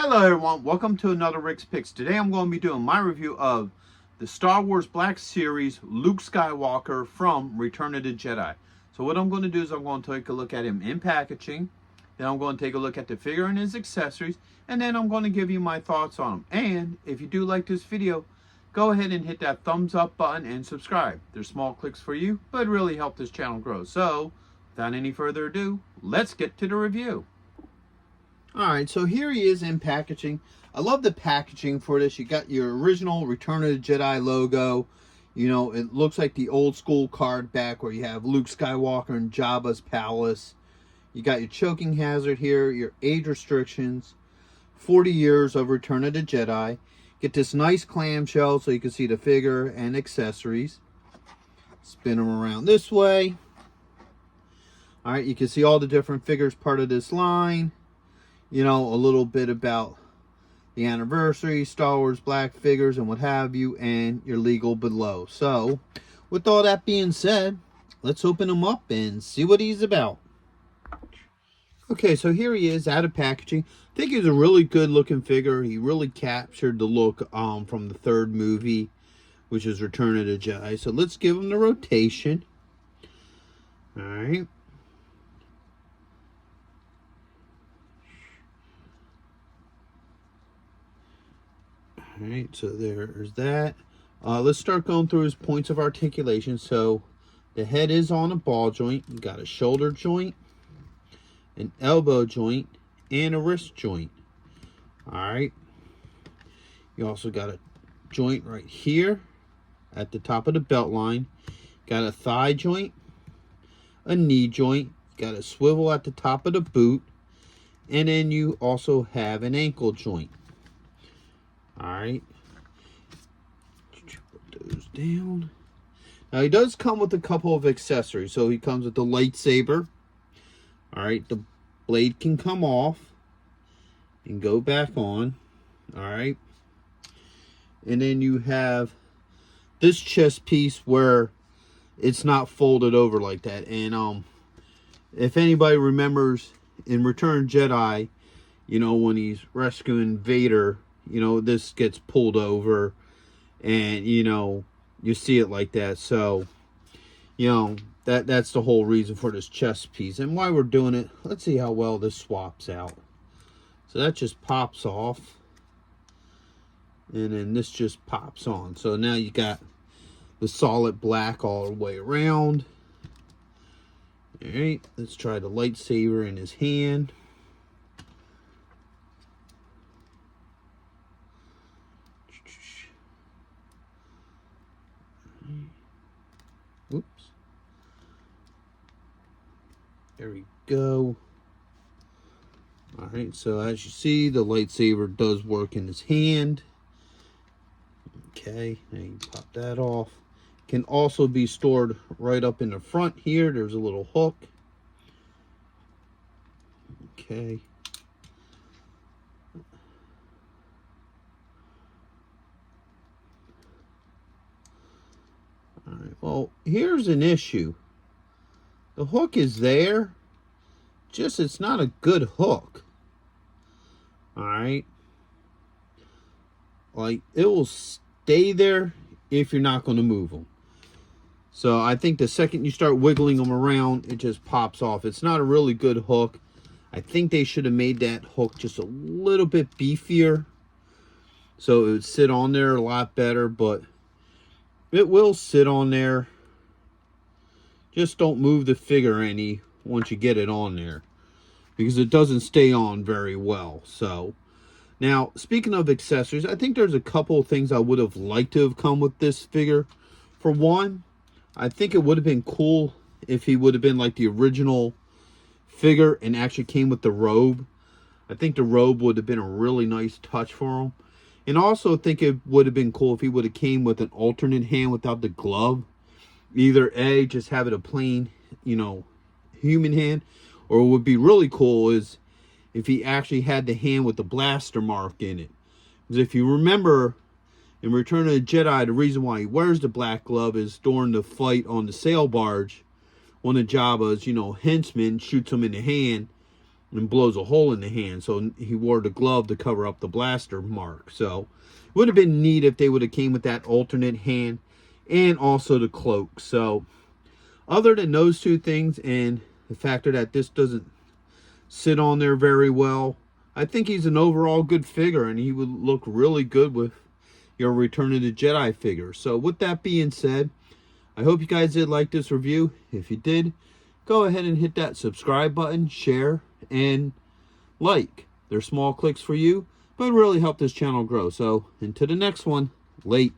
Hello everyone, welcome to another Rick's Picks. Today I'm going to be doing my review of the Star Wars Black Series Luke Skywalker from Return of the Jedi. So what I'm going to do is I'm going to take a look at him in packaging, then I'm going to take a look at the figure and his accessories, and then I'm going to give you my thoughts on him. And if you do like this video, go ahead and hit that thumbs up button and subscribe. There's small clicks for you, but really help this channel grow. So without any further ado, let's get to the review. Alright, so here he is in packaging. I love the packaging for this. You got your original Return of the Jedi logo. You know, it looks like the old school card back where you have Luke Skywalker in Jabba's palace. You got your choking hazard here, your age restrictions, 40 years of Return of the Jedi. Get this nice clamshell so you can see the figure and accessories. Spin them around this way. Alright, you can see all the different figures part of this line. You know, a little bit about the anniversary, Star Wars Black figures and what have you, and your legal below. So, with all that being said, let's open him up and see what he's about. Okay, so here he is out of packaging. I think he's a really good looking figure. He really captured the look from the third movie, which is Return of the Jedi. So let's give him the rotation. Alright. Alright, so there's that. Let's start going through his points of articulation. So the head is on a ball joint. You got a shoulder joint, an elbow joint, and a wrist joint. Alright. You also got a joint right here at the top of the belt line. Got a thigh joint, a knee joint, got a swivel at the top of the boot, and then you also have an ankle joint. Alright, put those down. Now he does come with a couple of accessories. So he comes with the lightsaber. Alright, the blade can come off and go back on. Alright, and then you have this chest piece where it's not folded over like that. And if anybody remembers in Return of Jedi, you know, when he's rescuing Vader, you know, this gets pulled over and, you know, you see it like that. So, you know, that's the whole reason for this chest piece. And why we're doing it, let's see how well this swaps out. So that just pops off. And then this just pops on. So now you got the solid black all the way around. Alright, let's try the lightsaber in his hand. Whoops. There we go. Alright, so as you see, the lightsaber does work in his hand. Okay, now you pop that off. Can also be stored right up in the front here. There's a little hook. Okay. Alright, well, here's an issue. The hook is there, just it's not a good hook. Alright. Like, it will stay there if you're not going to move them. So I think the second you start wiggling them around, it just pops off. It's not a really good hook. I think they should have made that hook just a little bit beefier, so it would sit on there a lot better, but it will sit on there. Just don't move the figure any once you get it on there, because it doesn't stay on very well. So now, speaking of accessories, I think there's a couple of things I would have liked to have come with this figure. For one, I think it would have been cool if he would have been like the original figure and actually came with the robe. I think the robe would have been a really nice touch for him. And also think it would have been cool if he would have came with an alternate hand without the glove. Either A, just have it a plain, you know, human hand. Or what would be really cool is if he actually had the hand with the blaster mark in it. Because if you remember, in Return of the Jedi, the reason why he wears the black glove is during the fight on the sail barge, one of Jabba's, you know, henchmen shoots him in the hand, and blows a hole in the hand. So he wore the glove to cover up the blaster mark. So it would have been neat if they would have came with that alternate hand and also the cloak. So other than those two things and the factor that this doesn't sit on there very well, I think he's an overall good figure, and he would look really good with your Return of the Jedi figure. So with that being said, I hope you guys did like this review. If you did, go ahead and hit that subscribe button, share, and like. They're small clicks for you, but really help this channel grow. So until the next one, late.